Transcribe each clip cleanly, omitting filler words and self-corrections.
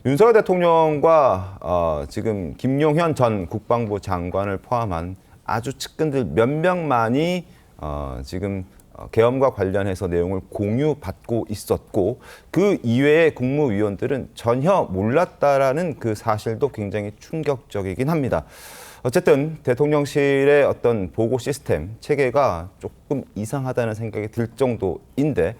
윤석열 대통령과 지금 김용현 전 국방부 장관을 포함한 아주 측근들 몇 명만이 지금 계엄과 관련해서 내용을 공유받고 있었고 그 이외의 국무위원들은 전혀 몰랐다라는 그 사실도 굉장히 충격적이긴 합니다. 어쨌든 대통령실의 어떤 보고 시스템 체계가 조금 이상하다는 생각이 들 정도인데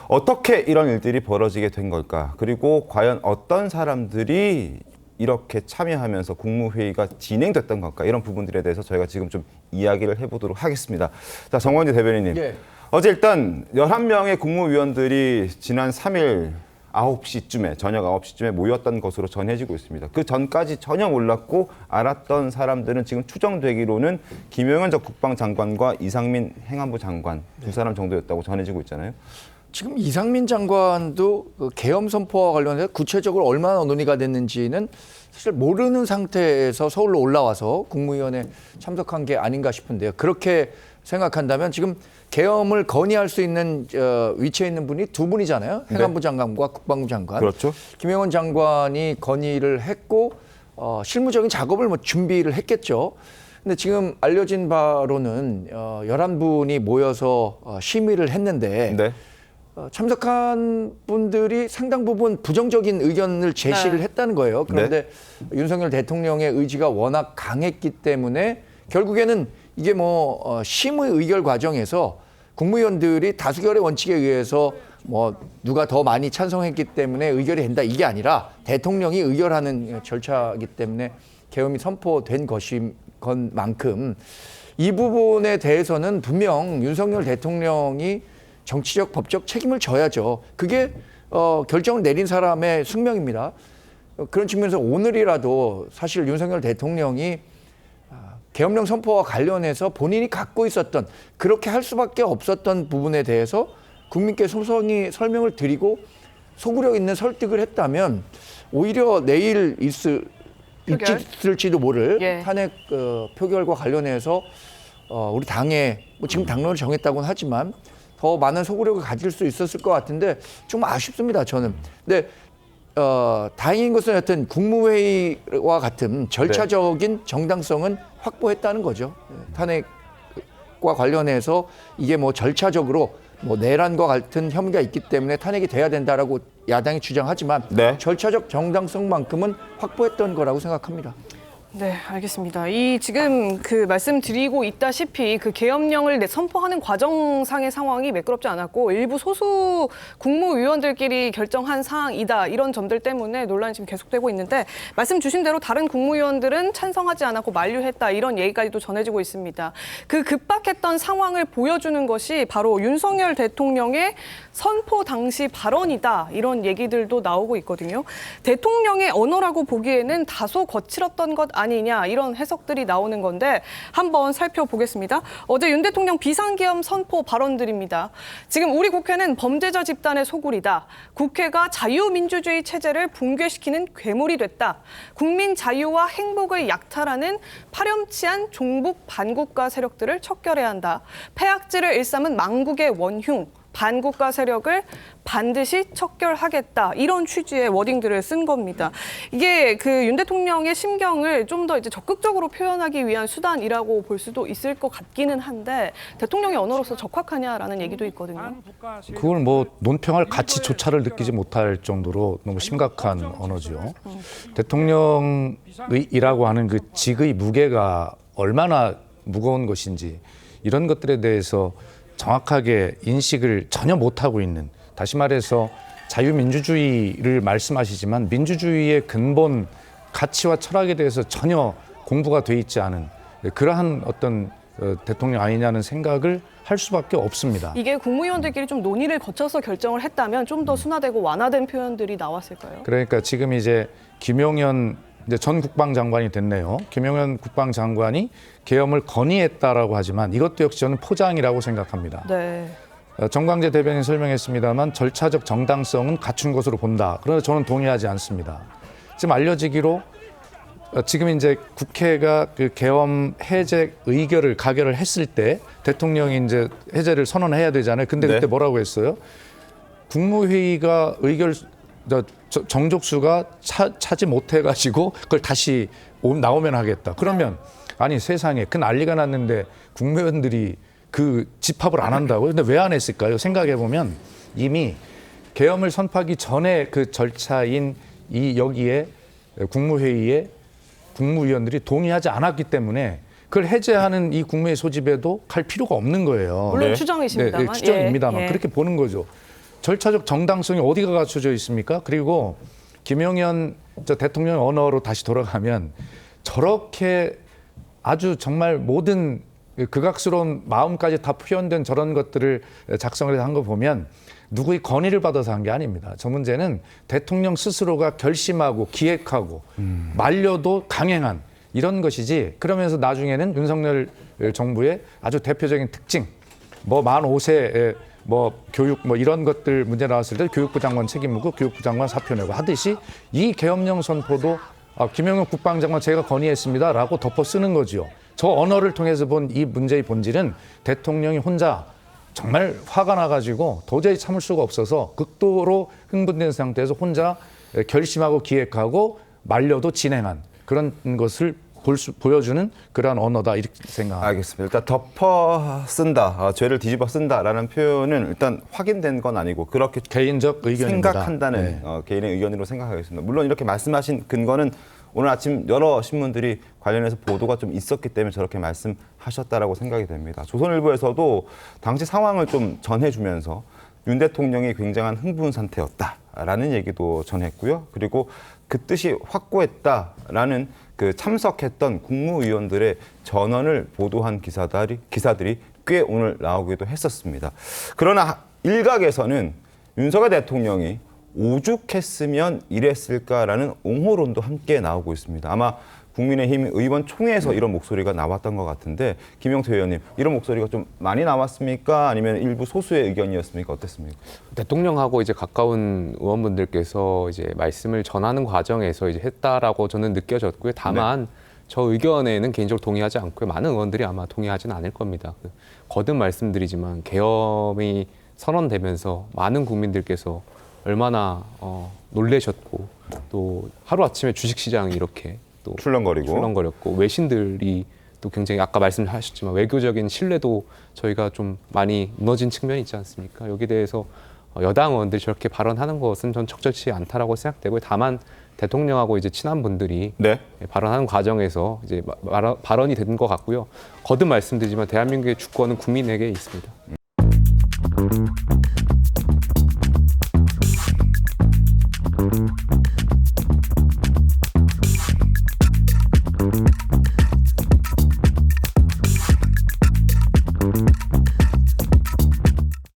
어떻게 이런 일들이 벌어지게 된 걸까? 그리고 과연 어떤 사람들이 이렇게 참여하면서 국무회의가 진행됐던 걸까? 이런 부분들에 대해서 저희가 지금 좀 이야기를 해보도록 하겠습니다. 자, 정원재 대변인님. 예. 어제 일단 11명의 국무위원들이 지난 3일 9시쯤에, 저녁 9시쯤에 모였던 것으로 전해지고 있습니다. 그 전까지 전혀 몰랐고 알았던 사람들은 지금 추정되기로는 김용현 전 국방장관과 이상민 행안부 장관 두 사람 정도였다고 전해지고 있잖아요. 지금 이상민 장관도 그 계엄 선포와 관련해서 구체적으로 얼마나 논의가 됐는지는 사실 모르는 상태에서 서울로 올라와서 국무위원회 참석한 게 아닌가 싶은데요. 그렇게 생각한다면 지금 계엄을 건의할 수 있는 위치에 있는 분이 두 분이잖아요. 행안부 장관과 국방부 장관. 그렇죠. 김용현 장관이 건의를 했고 실무적인 작업을 준비를 했겠죠. 근데 지금 알려진 바로는 11분이 모여서 심의를 했는데 네. 참석한 분들이 상당 부분 부정적인 의견을 제시를 했다는 거예요. 그런데 윤석열 대통령의 의지가 워낙 강했기 때문에 결국에는 이게 심의 의결 과정에서 국무위원들이 다수결의 원칙에 의해서 누가 더 많이 찬성했기 때문에 의결이 된다 이게 아니라 대통령이 의결하는 절차이기 때문에 계엄이 선포된 것인 것만큼 이 부분에 대해서는 분명 윤석열 대통령이 정치적 법적 책임을 져야죠. 그게 결정을 내린 사람의 숙명입니다. 그런 측면에서 오늘이라도 사실 윤석열 대통령이 계엄령 선포와 관련해서 본인이 갖고 있었던 그렇게 할 수밖에 없었던 부분에 대해서 국민께 소상히 설명을 드리고 소구력 있는 설득을 했다면 오히려 내일 있을지도 모를 탄핵 표결과 관련해서 우리 당에 지금 당론을 정했다고는 하지만 더 많은 소구력을 가질 수 있었을 것 같은데 좀 아쉽습니다. 저는. 근데 다행인 것은 하여튼 국무회의와 같은 절차적인 정당성은 확보했다는 거죠. 탄핵과 관련해서 이게 절차적으로 내란과 같은 혐의가 있기 때문에 탄핵이 돼야 된다라고 야당이 주장하지만 절차적 정당성만큼은 확보했던 거라고 생각합니다. 네, 알겠습니다. 지금 말씀드리고 있다시피 계엄령을 선포하는 과정상의 상황이 매끄럽지 않았고 일부 소수 국무위원들끼리 결정한 사항이다. 이런 점들 때문에 논란이 지금 계속되고 있는데 말씀 주신 대로 다른 국무위원들은 찬성하지 않았고 만류했다. 이런 얘기까지도 전해지고 있습니다. 그 급박했던 상황을 보여주는 것이 바로 윤석열 대통령의 선포 당시 발언이다. 이런 얘기들도 나오고 있거든요. 대통령의 언어라고 보기에는 다소 거칠었던 것 아니냐 이런 해석들이 나오는 건데 한번 살펴보겠습니다. 어제 윤 대통령 비상계엄 선포 발언들입니다. 지금 우리 국회는 범죄자 집단의 소굴이다. 국회가 자유민주주의 체제를 붕괴시키는 괴물이 됐다. 국민 자유와 행복을 약탈하는 파렴치한 종북 반국가 세력들을 척결해야 한다. 폐악질을 일삼은 망국의 원흉. 반국가 세력을 반드시 척결하겠다. 이런 취지의 워딩들을 쓴 겁니다. 이게 윤 대통령의 심경을 좀 더 적극적으로 표현하기 위한 수단이라고 볼 수도 있을 것 같기는 한데 대통령의 언어로서 적합하냐라는 얘기도 있거든요. 그걸 논평할 가치조차를 느끼지 못할 정도로 너무 심각한 언어죠. 대통령이라고 하는 그 직의 무게가 얼마나 무거운 것인지 이런 것들에 대해서 정확하게 인식을 전혀 못하고 있는, 다시 말해서 자유민주주의를 말씀하시지만 민주주의의 근본 가치와 철학에 대해서 전혀 공부가 돼 있지 않은 그러한 어떤 대통령 아니냐는 생각을 할 수밖에 없습니다. 이게 국무위원들끼리 좀 논의를 거쳐서 결정을 했다면 좀 더 순화되고 완화된 표현들이 나왔을까요? 그러니까 지금 이제 김용현 전 국방장관이 됐네요. 김용현 국방장관이 계엄을 건의했다라고 하지만 이것도 역시 저는 포장이라고 생각합니다. 네. 정광재 대변인 설명했습니다만 절차적 정당성은 갖춘 것으로 본다. 그러나 저는 동의하지 않습니다. 지금 알려지기로 지금 이제 국회가 계엄 해제 의결을 가결을 했을 때 대통령이 이제 해제를 선언해야 되잖아요. 근데 그때 뭐라고 했어요? 국무회의가 의결 정족수가 차지 못해가지고 그걸 다시 나오면 하겠다. 그러면 아니 세상에 그 난리가 났는데 국회의원들이 그 집합을 안 한다고요? 근데 왜 안 했을까요? 생각해 보면 이미 계엄을 선포하기 전에 그 절차인 이 여기에 국무회의에 국무위원들이 동의하지 않았기 때문에 그걸 해제하는 이 국무회의 소집에도 갈 필요가 없는 거예요. 물론 네. 추정이십니다만. 추정입니다만 예. 그렇게 보는 거죠. 절차적 정당성이 어디가 갖춰져 있습니까? 그리고 김용현 대통령의 언어로 다시 돌아가면 저렇게 아주 정말 모든 극악스러운 마음까지 다 표현된 저런 것들을 작성을 해서 한 거 보면 누구의 건의를 받아서 한 게 아닙니다. 저 문제는 대통령 스스로가 결심하고 기획하고 만료도 강행한 이런 것이지. 그러면서 나중에는 윤석열 정부의 아주 대표적인 특징, 뭐 만 5세 뭐 교육 뭐 이런 것들 문제 나왔을 때 교육부 장관 책임무고 교육부 장관 사표 내고 하듯이 이 계엄령 선포도 김영현 국방장관 제가 건의했습니다라고 덮어 쓰는 거지요. 저 언어를 통해서 본 이 문제의 본질은 대통령이 혼자 정말 화가 나가지고 도저히 참을 수가 없어서 극도로 흥분된 상태에서 혼자 결심하고 기획하고 만료도 진행한 그런 것을 보여주는 그러한 언어다 이렇게 생각합니다. 알겠습니다. 일단 덮어 쓴다, 죄를 뒤집어 쓴다라는 표현은 일단 확인된 건 아니고 그렇게 개인적 의견입니다. 생각한다는 네. 개인의 의견으로 생각하겠습니다. 물론 이렇게 말씀하신 근거는 오늘 아침 여러 신문들이 관련해서 보도가 좀 있었기 때문에 저렇게 말씀하셨다라고 생각이 됩니다. 조선일보에서도 당시 상황을 좀 전해주면서 윤 대통령이 굉장한 흥분 상태였다라는 얘기도 전했고요. 그리고 그 뜻이 확고했다라는 그 참석했던 국무위원들의 전언을 보도한 기사들이 꽤 오늘 나오기도 했었습니다. 그러나 일각에서는 윤석열 대통령이 오죽했으면 이랬을까라는 옹호론도 함께 나오고 있습니다. 아마 국민의힘 의원총회에서 이런 목소리가 나왔던 것 같은데 김영태 의원님, 이런 목소리가 좀 많이 나왔습니까? 아니면 일부 소수의 의견이었습니까? 어땠습니까? 대통령하고 이제 가까운 의원분들께서 이제 말씀을 전하는 과정에서 이제 했다라고 저는 느껴졌고요. 다만 저 의견에는 개인적으로 동의하지 않고요. 많은 의원들이 아마 동의하지는 않을 겁니다. 거듭 말씀드리지만 계엄이 선언되면서 많은 국민들께서 얼마나 놀라셨고 또 하루아침에 주식시장이 이렇게 또 출렁거렸고 외신들이 또 굉장히 아까 말씀하셨지만 외교적인 신뢰도 저희가 좀 많이 무너진 측면이 있지 않습니까? 여기에 대해서 여당 의원들이 저렇게 발언하는 것은 전 적절치 않다라고 생각되고요. 다만 대통령하고 이제 친한 분들이 네. 발언하는 과정에서 이제 발언이 된 것 같고요. 거듭 말씀드리지만 대한민국의 주권은 국민에게 있습니다.